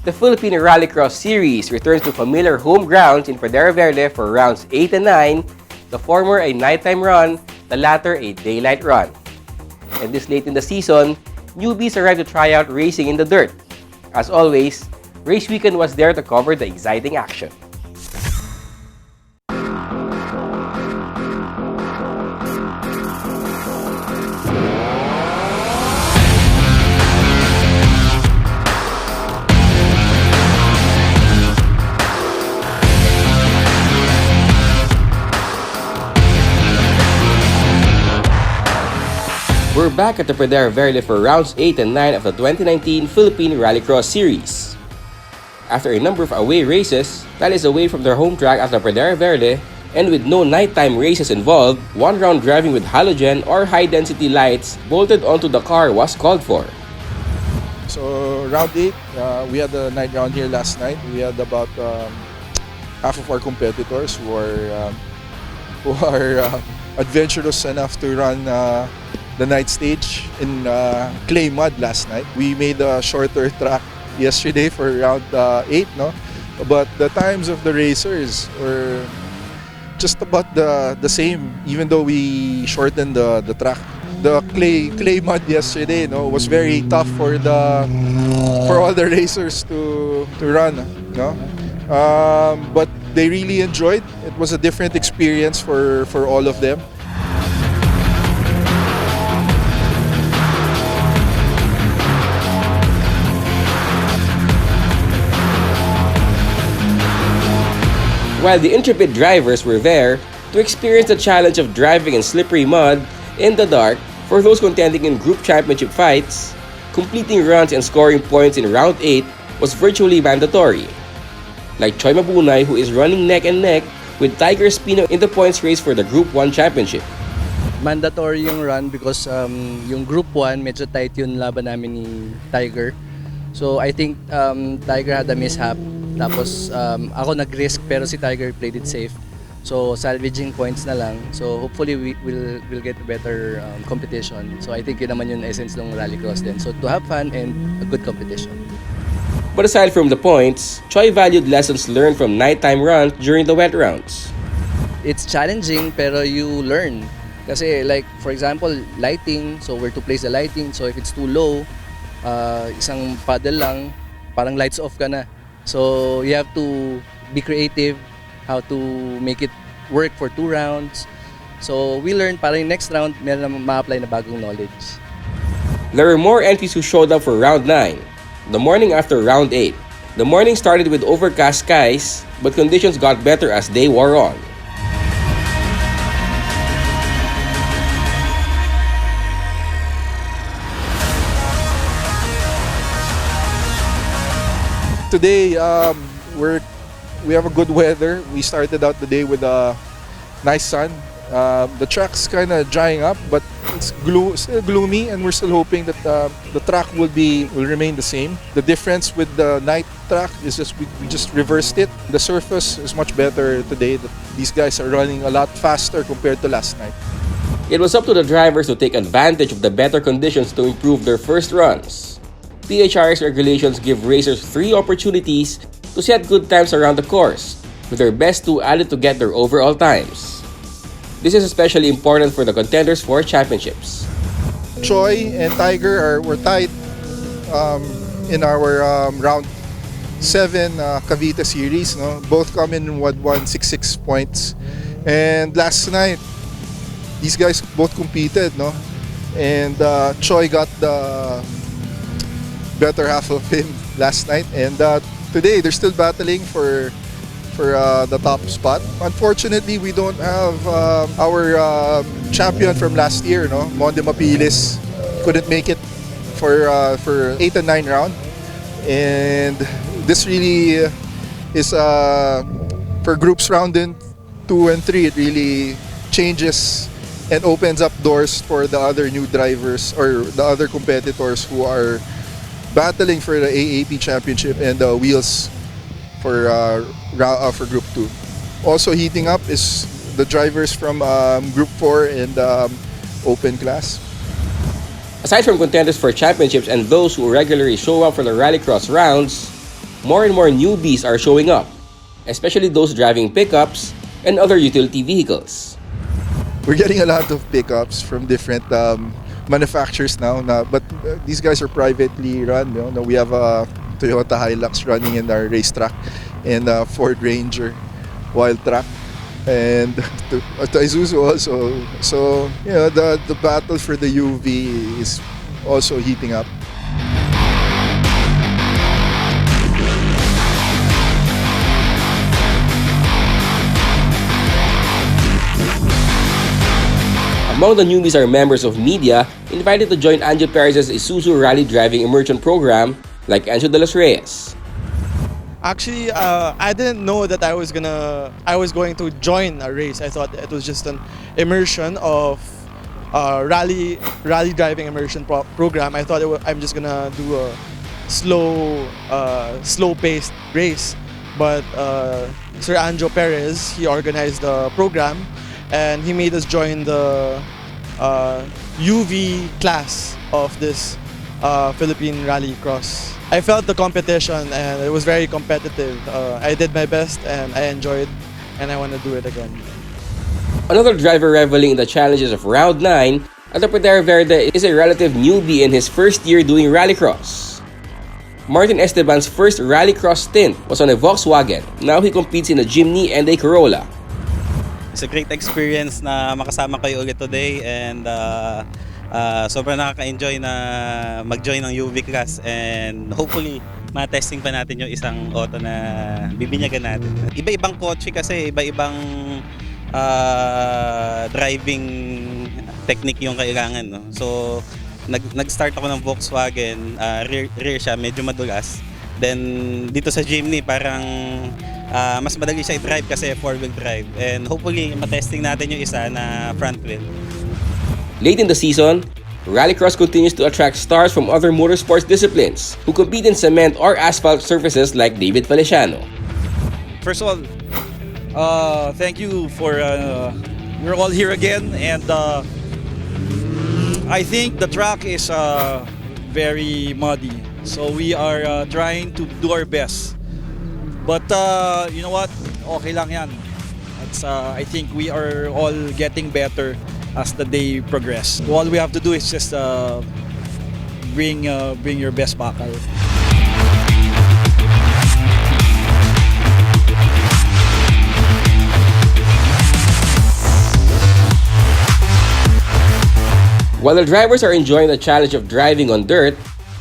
The Philippine Rallycross Series returns to familiar home grounds in Pradera Verde for rounds 8 and 9, the former a nighttime run, the latter a daylight run. And this late in the season, newbies arrived to try out racing in the dirt. As always, race weekend was there to cover the exciting action. We're back at the Pradera Verde for rounds 8 and 9 of the 2019 Philippine Rallycross Series. After a number of away races, that is away from their home track at the Pradera Verde, and with no nighttime races involved, one round driving with halogen or high-density lights bolted onto the car was called for. So round 8, we had the night round here last night. We had about half of our competitors who are adventurous enough to run the night stage in clay mud last night. We made a shorter track yesterday for round 8, no? But the times of the racers were just about the same, even though we shortened the track. The clay mud yesterday, no, was very tough for all the racers to run, no? But they really enjoyed. It was a different experience for all of them. While the intrepid drivers were there to experience the challenge of driving in slippery mud in the dark, for those contending in group championship fights, completing runs and scoring points in round 8 was virtually mandatory. Like Choi Mabunay, who is running neck and neck with Tiger Espino in the points race for the Group 1 championship. Mandatory yung run because yung Group 1 medyo tight yung laban namin ni Tiger. So I think Tiger had a mishap. Tapos ako nag-risk pero si Tiger played it safe. So salvaging points na lang. So hopefully we'll get better competition. So I think yun naman yung essence ng Rallycross din. So to have fun and a good competition. But aside from the points, Choi valued lessons learned from nighttime runs during the wet rounds. It's challenging pero you learn. Kasi like for example, lighting. So where to place the lighting. So if it's too low, isang paddle lang, parang lights off ka na. So you have to be creative how to make it work for 2 rounds. So we learned para yung next round meron na ma-apply na bagong knowledge. There were more entries who showed up for round 9, the morning after round 8. The morning started with overcast skies, but conditions got better as day wore on. Today, we have a good weather. We started out the day with a nice sun. The track's kind of drying up, but it's still gloomy, and we're still hoping that the track will remain the same. The difference with the night track is just we just reversed it. The surface is much better today. These guys are running a lot faster compared to last night. It was up to the drivers to take advantage of the better conditions to improve their first runs. PHR's regulations give racers 3 opportunities to set good times around the course, with their best 2 added to get their overall times. This is especially important for the contenders for championships. Choi and Tiger were tied in our round 7 Cavite series. No? Both come in with 166 points. And last night, these guys both competed. No? And Choi got the better half of him last night, and today they're still battling for the top spot. Unfortunately, we don't have our champion from last year, no, Monde Mapilis, couldn't make it for 8 and 9 round, and this really is for groups round in 2 and 3. It really changes and opens up doors for the other new drivers or the other competitors who are battling for the AAP championship and the wheels for Group 2. Also heating up is the drivers from Group 4 and Open class. Aside from contenders for championships and those who regularly show up for the Rallycross rounds, more and more newbies are showing up, especially those driving pickups and other utility vehicles. We're getting a lot of pickups from different manufacturers now. But these guys are privately run. You know? We have a Toyota Hilux running in our racetrack and a Ford Ranger Wild Track. And to Isuzu also. So, you know, the battle for the UV is also heating up. Among the newbies are members of media invited to join Anjo Perez's Isuzu Rally Driving Immersion Program like Anjo de los Reyes. Actually, I didn't know that I was going to join a race. I thought it was just an immersion of rally driving immersion program. I thought I'm just gonna do a slow paced race, but Sir Anjo Perez, he organized the program, and he made us join the UV class of this Philippine Rallycross. I felt the competition and it was very competitive. I did my best and I enjoyed, and I want to do it again. Another driver reveling in the challenges of Round 9 at the Pradera Verde is a relative newbie in his first year doing Rallycross. Martin Esteban's first Rallycross stint was on a Volkswagen. Now he competes in a Jimny and a Corolla. It's a great experience na makasama kayo ulit today, and sobrang nakaka-enjoy na mag-join ng UV class, and hopefully ma-testing pa natin yung isang auto na bibinyagan natin. Iba-ibang kotse kasi, iba-ibang driving technique yung kailangan. No? So nag-start ako ng Volkswagen, rear siya, medyo madulas. Then dito sa Jimny parang mas madali siya i-drive kasi 4-wheel drive, and hopefully matesting natin yung isa na front wheel. Late in the season, Rallycross continues to attract stars from other motorsports disciplines who compete in cement or asphalt surfaces like David Feliciano. First of all, thank you for you're all here again, and I think the track is very muddy, so we are trying to do our best. But you know what? Okay lang yan. I think we are all getting better as the day progress. All we have to do is just bring your best bakal. While the drivers are enjoying the challenge of driving on dirt,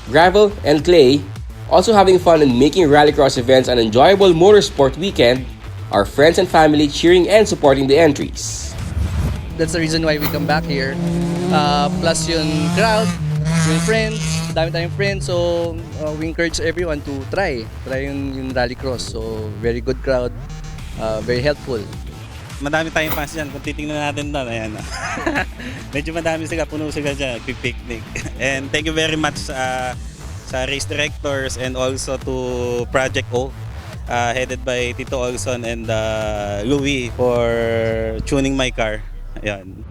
gravel, and clay, also having fun and making Rallycross events an enjoyable motorsport weekend, are friends and family cheering and supporting the entries. That's the reason why we come back here. Plus yung crowd, yung friends, dami tayong friends. So we encourage everyone to try yung Rallycross. So very good crowd, very helpful. Madami tayong fans dyan. Kung titingnan natin doon, ayan. Medyo madami sila, puno sila dyan, picnic. And thank you very much sa race directors and also to Project O, headed by Tito Olson and Louis, for tuning my car. Ayan.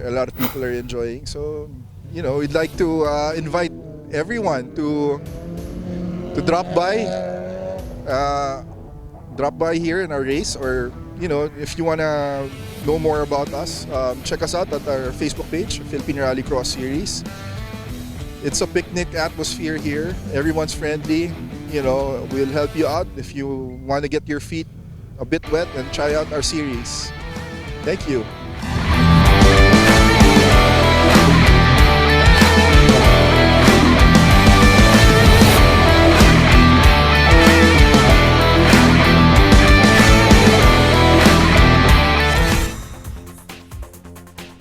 A lot of people are enjoying. So, you know, we'd like to invite everyone to drop by here in our race, or you know, if you wanna know more about us, check us out at our Facebook page, Philippine Rallycross Series. It's a picnic atmosphere here. Everyone's friendly. You know, we'll help you out if you want to get your feet a bit wet and try out our series. Thank you.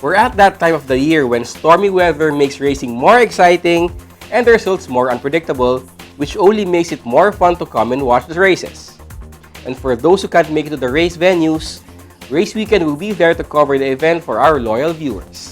We're at that time of the year when stormy weather makes racing more exciting and the results more unpredictable, which only makes it more fun to come and watch the races. And for those who can't make it to the race venues, Race Weekend will be there to cover the event for our loyal viewers.